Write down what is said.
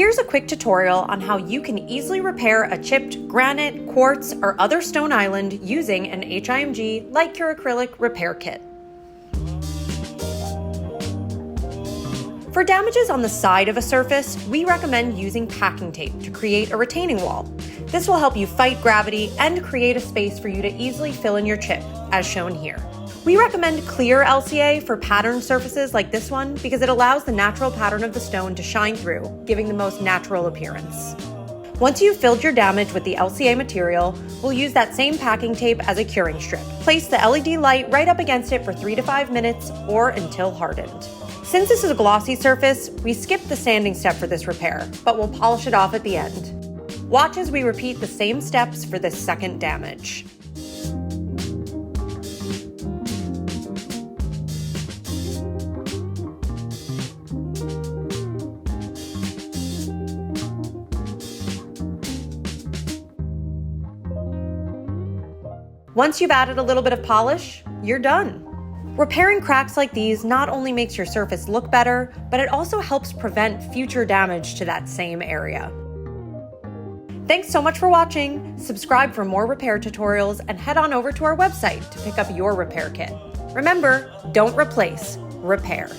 Here's a quick tutorial on how you can easily repair a chipped granite, quartz, or other stone island using an HIMG Light Cure Acrylic repair kit. For damages on the side of a surface, we recommend using packing tape to create a retaining wall. This will help you fight gravity and create a space for you to easily fill in your chip, as shown here. We recommend clear LCA for patterned surfaces like this one because it allows the natural pattern of the stone to shine through, giving the most natural appearance. Once you've filled your damage with the LCA material, we'll use that same packing tape as a curing strip. Place the LED light right up against it for 3 to 5 minutes or until hardened. Since this is a glossy surface, we skip the sanding step for this repair, but we'll polish it off at the end. Watch as we repeat the same steps for this second damage. Once you've added a little bit of polish, you're done. Repairing cracks like these not only makes your surface look better, but it also helps prevent future damage to that same area. Thanks so much for watching. Subscribe for more repair tutorials and head on over to our website to pick up your repair kit. Remember, don't replace, repair.